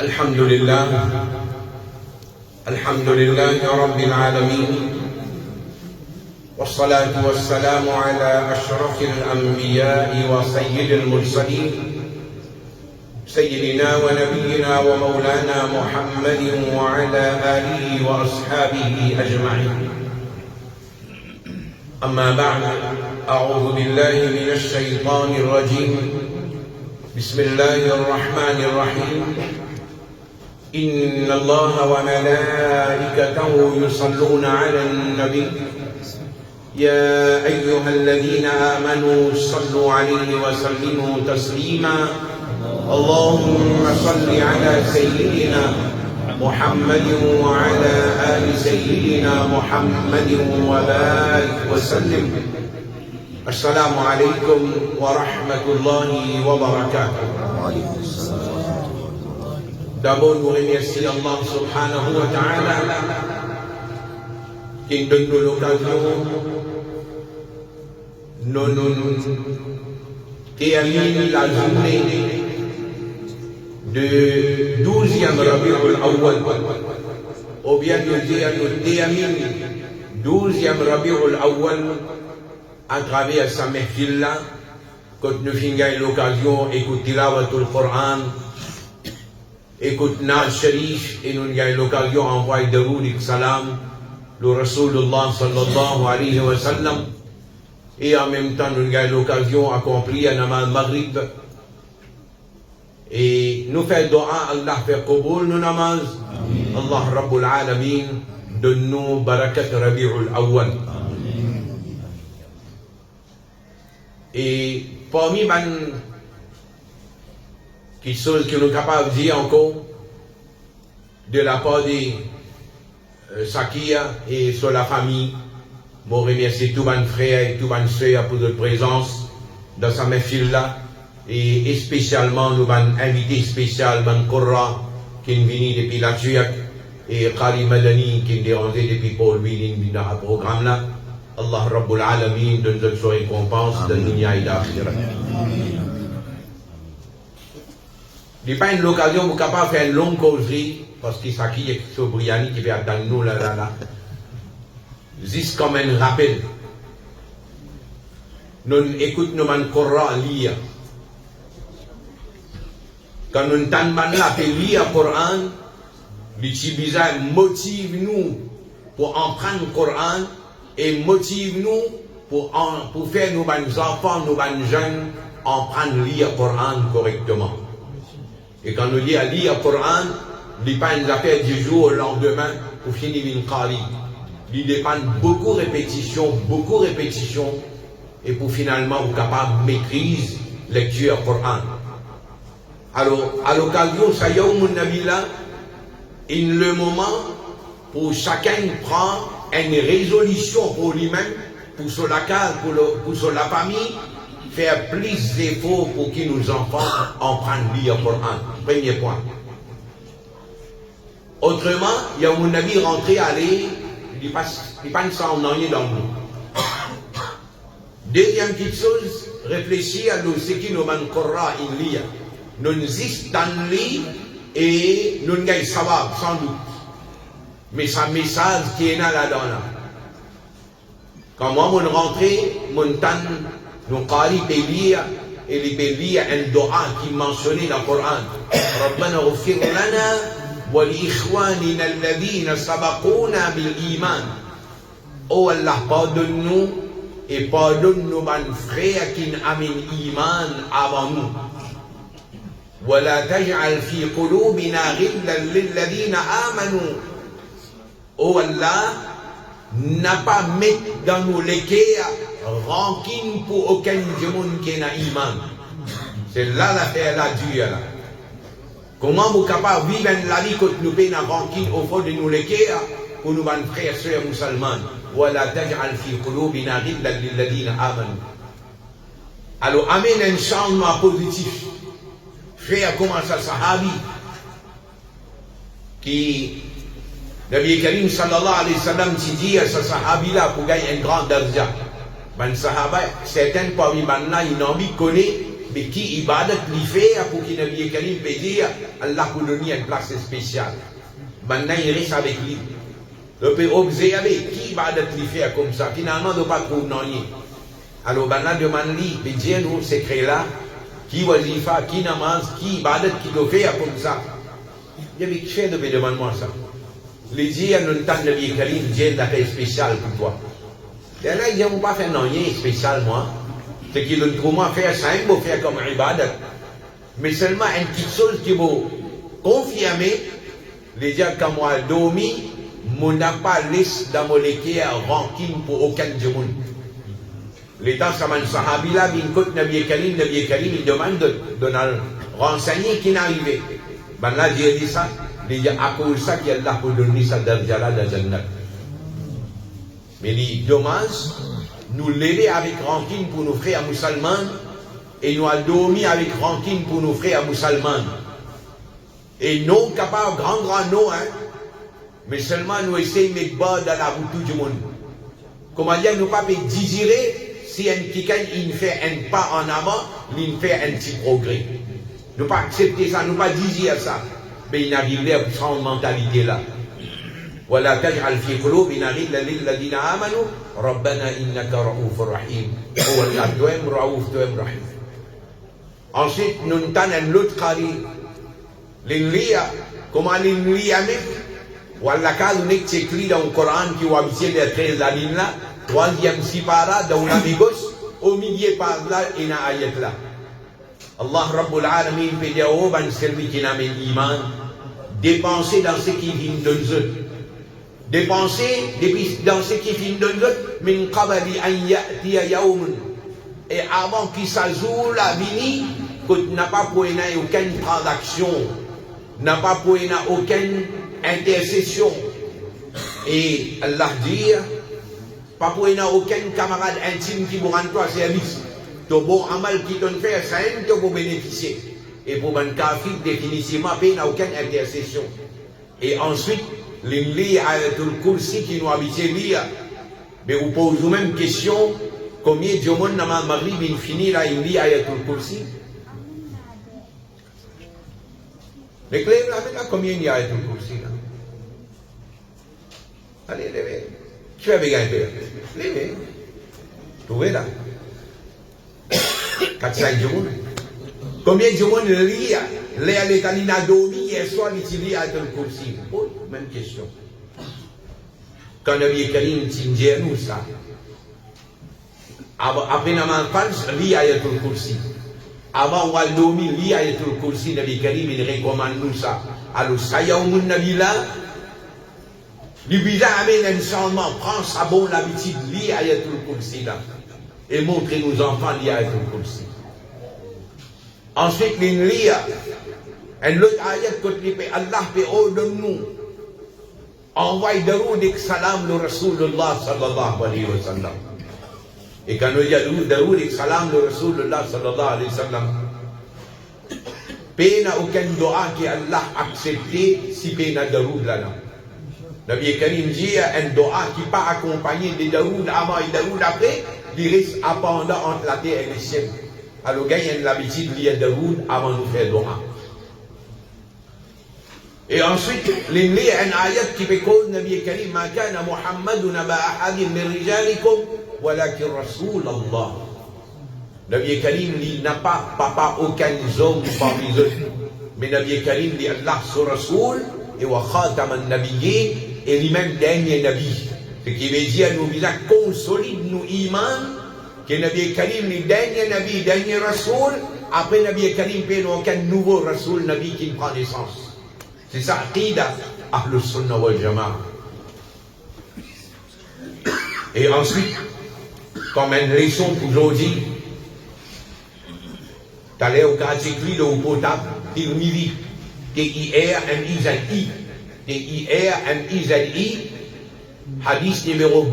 الحمد لله رب العالمين، والصلاة والسلام على أشرف الأنبياء وسيد المرسلين سيدنا ونبينا ومولانا محمد وعلى آله وأصحابه أجمعين. أما بعد، أعوذ بالله من الشيطان الرجيم. بسم الله الرحمن الرحيم. إن الله وملائكته يصلون على النبي يا أيها الذين آمنوا صلوا عليه وسلموا تسليما. اللهم صل على سيدنا محمد وعلى آل سيدنا محمد وبارك وسلم. السلام عليكم ورحمة الله وبركاته. D'abord, nous remercions Allah subhanahu wa ta'ala qui nous donne l'occasion termine la journée de 12e Rabi'ul Awwal, ou bien nous termine 12e Rabi'ul Awwal à travers sa mehfil là, quand nous finissons l'occasion d'écouter tilawatul Coran, écoute Naz Sharif, et nous avons l'occasion d'envoyer Daroud et Salam, le Rasulullah sallallahu alayhi wa sallam, et en même temps nous avons l'occasion d'accomplir la namaz Maghrib, et nous faisons dua, Allah fait qaboul nos namaz, Allah Rabbul Alamin, donne-nous barakat Rabi'ul Awwal. Et parmi quelque chose que nous sommes capables de dire encore de la part de Sakia et sur la famille. Je remercie tous mes frères et tous mes soeurs pour leur présence dans sa mehfil là, et spécialement nous avons invité spécial Ben Korra qui est venu depuis la Turquie et Khali Madani qui est dérangé depuis Paul Willing dans le programme là. Allah Rabbul Alamin donne notre récompense de dunya et d'akhirah. Il n'y a pas une occasion pour capable faire une longue causerie, parce que ça qui est Sobriani qui fait attendre nous là. Juste comme un rappel. Nous écoutons nos Coran lire. Quand nous entendons là lire le Coran, l'utiliser motive nous pour en prendre le Coran et motive nous pour faire nos enfants, nos jeunes en prendre lire le Coran correctement. Et quand nous dit à lire le Coran, il dépend des affaires du jour au lendemain pour finir une qari. Il dépend beaucoup de répétitions, et pour finalement vous capable de maîtriser la lecture du Coran. Alors, à l'occasion, ça y est, mon ami là, le moment pour chacun prend une résolution pour lui-même, pour sur la case, pour sur la famille, faire plus d'efforts pour que nos enfants en prennent lire le Coran. Premier point. Autrement, il y a mon avis rentré, aller, il passe ça en ennui dans nous. Deuxième petite chose, réfléchir à ce qui nous manque in lire. Nous existons dans lui et nous gagnons savoir, sans doute. Mais c'est un message qui est là-dedans. Quand moi, mon rentrée, mon temps, nous qari peut lire, et il peut lire un dua qui est mentionné dans le Coran. Rabbana ghfir lana wa li ikhwanina alladhina sabaquna bil iman. Oh Allah, pardonne-nous et pardonne nos frères qui ont amené iman avant nous. Wa la taj'al fi qulubina ghillan lilladhina amanu. Oh Allah, n'a pas mettre dans nos léquères rancune pour aucun monde qui n'a iman. C'est là l'affaire la dure là. Comment vous capable de vivre la vie quand nous payons la rancune au fond de nos léquères pour nos frères et sœurs musulmans. Voilà taj'al fi qulubina ghillan lilladhina amanu. Alors amène un changement positif. Frère comme ça sahabi qui Nabi Karim sallallahu alayhi wa sallam dit à ce sahabi-là pour gagner un grand darja. Ben sahaba, certains parmi maintenant, ils n'ont envie de connaître mais qui ibadat li fait pour qu'il Nabi Karim peut dire Allah pour donner une place spéciale. Maintenant il reste avec lui. On peut observer qui ibadat li fait comme ça. Finalement on ne pas trouver non. Alors maintenant demande lui, peut dire nous secret là, qui wazifa, qui namaz, qui ibadat qui doit faire comme ça. Il y avait fait de me demander moi ça. Les dire nous tant Nabi Karim Dieu d'après spécial pour toi. Il y en a qui n'ont pas fait non spécial moi. C'est qu'ils ont trouvé faire ça, ils vont faire comme ibadat. Mais seulement une petite chose qui va confirmer, les gens comme moi dormi, mon n'a pas laissé dans mon équerre ranking pour aucun du monde. L'état Saman Sahabi là, il écoute Nabi Karim, il demande de renseigner qui n'est arrivé. Ben là, j'ai dit ça, il dit à cause de ça qu'il y a là pour donner ça darja là dans Jannat. Mais il demande, nous l'aider avec rancune pour nos frères musulmans, et nous avons dormi avec rancune pour nos frères musulmans. Et non capable, grand non, hein, mais seulement nous essayons de mettre bas dans la route du monde. Comment dire, nous ne pouvons pas désirer si quelqu'un fait un pas en avant, il fait un petit progrès. Nous ne pouvons pas accepter ça, nous ne pouvons pas désirer ça. Mais il n'arrive pas à cette mentalité là. ولا تجعل في قلوبنا غلا للذين آمنوا ربنا إنك رؤوف رحيم هو الأدوام رؤوف دوام رحيم. Ensuite nous entendons l'autre qari l'Inlia comment l'Inlia même wala quand on est écrit dans le Coran qui va habiter les 13 lignes là troisième sipara dans la gauche au milieu par là et na ayat là Allah Rabbul Alamin peut dire oh ban celui qui n'a pas l'iman dépenser dans ce qui vient de nous. Dépenser dans ce qui vient de nous, min qabali an ya'tiya yawmun. Et avant qu'il s'ajoute la vini, que n'a pas pour aucune transaction, n'a pas pour aucune intercession. Et Allah dit, pas pour aucun camarade intime qui vous rend toi service. Ton bon amal qui t'en fait, ça aime te pour bénéficier. Et pour un kafir, définitivement, il n'y a aucune intercession. Et ensuite, l'Inli Ayatul Kursi qui nous habite lire, mais vous posez même question, combien de monde dans le Maghrib il finit là, Inli Ayatul Kursi? Les clés là, combien il y a Ayatul Kursi là? Allez, levez. Tu fais avec un peu. Levez. Trouvez là. 4-5 jours. Combien de monde lit les Talina dormi hier soir, il lit Ayatul Kursi? Oh, même question. Quand Nabi Karim dit nous ça, après Naman Pans, lit Ayatul Kursi. Avant on va dormir, lit Ayatul Kursi, Nabi Karim il recommande nous ça. Alors ça y a au monde Nabi là, lui amène un changement, prend sa bonne habitude, lit Ayatul Kursi là, et montre nos enfants lit Ayatul Kursi. Ensuite, il lit un autre ayat que Allah peut ordonner envoie daroud salam le Rasulullah sallallahu alayhi wa sallam. Et quand nous disons daroud salam le Rasulullah sallallahu alayhi wa sallam, il n'y a aucun doa qui Allah accepté si il y a daroud là. Nabi Karim dit un doa qui n'est pas accompagné de daroud avant et daroud après, il reste appendant entre la terre et le ciel. Alors, il y a l'habitude de lire daroud avant de faire doa. Et ensuite, il y a un ayat qui peut dire Nabi Karim, ma kana Muhammadun aba ahadin min rijalikum, walakin Rasul Allah. Nabi Karim, il n'a pas papa aucun homme parmi eux. Mais Nabi Karim dit Allah sur Rasul, et wa khatam al-nabiyyin, et lui-même dernier Nabi. Ce qui veut dire, nous visons consolide nos imans, que Nabi Karim, le dernier Nabi, dernier Rasoul, après Nabi Karim, il n'y a aucun nouveau Rasoul, Nabi qui prend naissance. C'est ça, Aqida, Ahlus Sunnah wal Jama'a. Et ensuite, comme une leçon pour aujourd'hui, tu allais au catégorie de l'eau potable, Tirmidhi, T-I-R-M-I-Z-I, T-I-R-M-I-Z-I, hadith numéro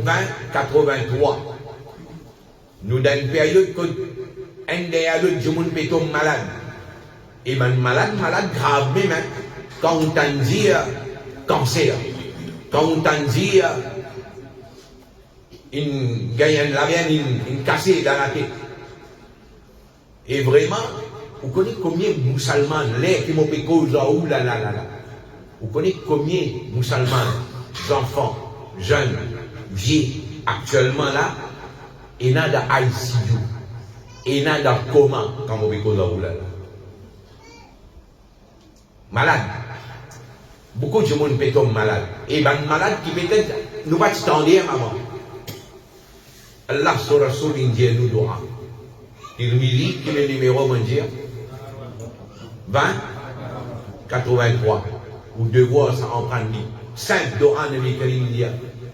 20-83. Nous dans une période que un des autres du monde peut tomber malade. Et ben malade grave même, hein. Quand on t'en dit cancer, quand on t'en dit une cassée dans la tête. Et vraiment, vous connaissez combien de musulmans, les qui m'ont fait cause, vous connaissez combien de musulmans, enfants, jeunes, vieux, actuellement là, et n'a d'ICU, et n'a de coma, quand vous fait cause, malade. Beaucoup de monde peut tomber malade. Et ben malade qui peut-être nous va t'attendre maman. Allah sur Rasoul indien nous doit. Il me dit que le numéro mondial 20 83 ou devoir ça en prendre 5 doigts Nabi Karim dit.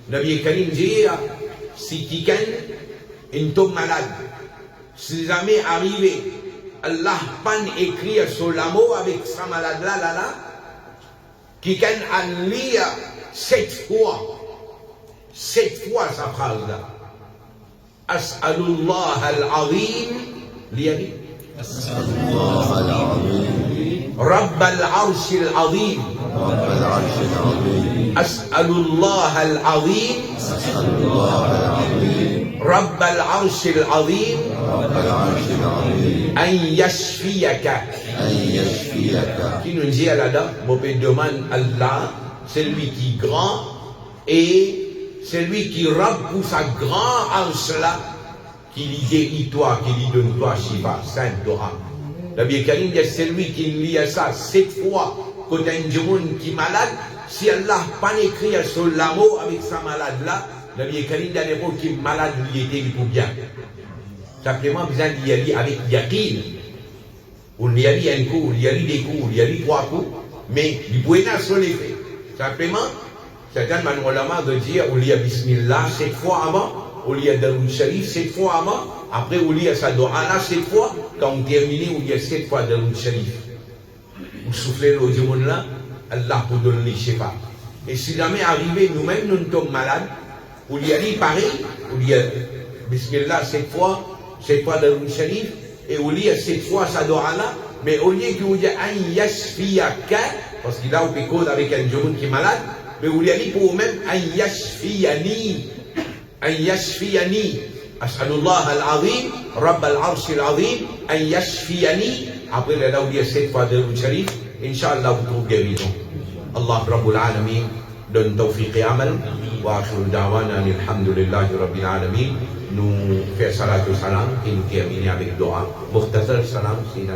Nabi Karim dit si quelqu'un est tombe malade, si jamais arrivé Allah pas écrit sur l'amour avec sa malade là qui can en lire 7 fois sa phrase là. As'alullah al-azim liyadi. As'alullah al-azim. Rabb al-arsh al-azim. Rabb al-arsh al-azim. As'alullah al-azim. As'alullah al-azim. Rabb al-arsh al-azim. Rabb al-arsh al-azim. An yashfiyaka. An yashfiyaka. Qui nous dit là-dedans, mon père demande Allah, celui qui est grand et celui qui rappe pour sa grande arche là, qui lui guérit toi, qui lui donne toi Shiva, Saint Dora. Nabi Karim dit celui qui lit ça 7 fois, quand il y a un monde qui est malade, si Allah n'a pas écrit sur l'amour avec sa malade là, Nabi Karim dit l'époque qui est malade, lui était pour bien. Simplement, besoin d'y aller avec yaqin. On y a dit un coup, on y a dit des coups, on y a dit 3 coups, mais il pouvait pas sur les faits. Simplement, certains manolama de dire, on lit à Bismillah 7 fois avant, on lit à Daroul Sharif 7 fois avant, après on lit à sa doa là 7 fois, quand on termine, on lit à 7 fois Daroul Sharif. Vous soufflez le monde là, Allah vous donne les chefs. Et si jamais arrivé, nous-mêmes, nous tombons malades, on lit à dit pareil, on lit à Bismillah 7 fois Daroul Sharif, et au lieu 7 fois ça doit là, mais au lieu que vous dites un yashfiyaka, parce qu'il a un code avec un jeune qui est malade, mais vous lui pour vous-même un yashfiyani, as'alullah al-azim, rabb al-arsh al-azim, un yashfiyani, après là vous dites 7 fois de Sharif, Inch'Allah vous trouvez guérison. Allah Rabbul Alamin donne tawfiq et amal, wa akhiru da'wana alhamdulillahi rabbil alamin. Nous faisons salat au salam et nous terminons avec dua. Mukhtasar salam, c'est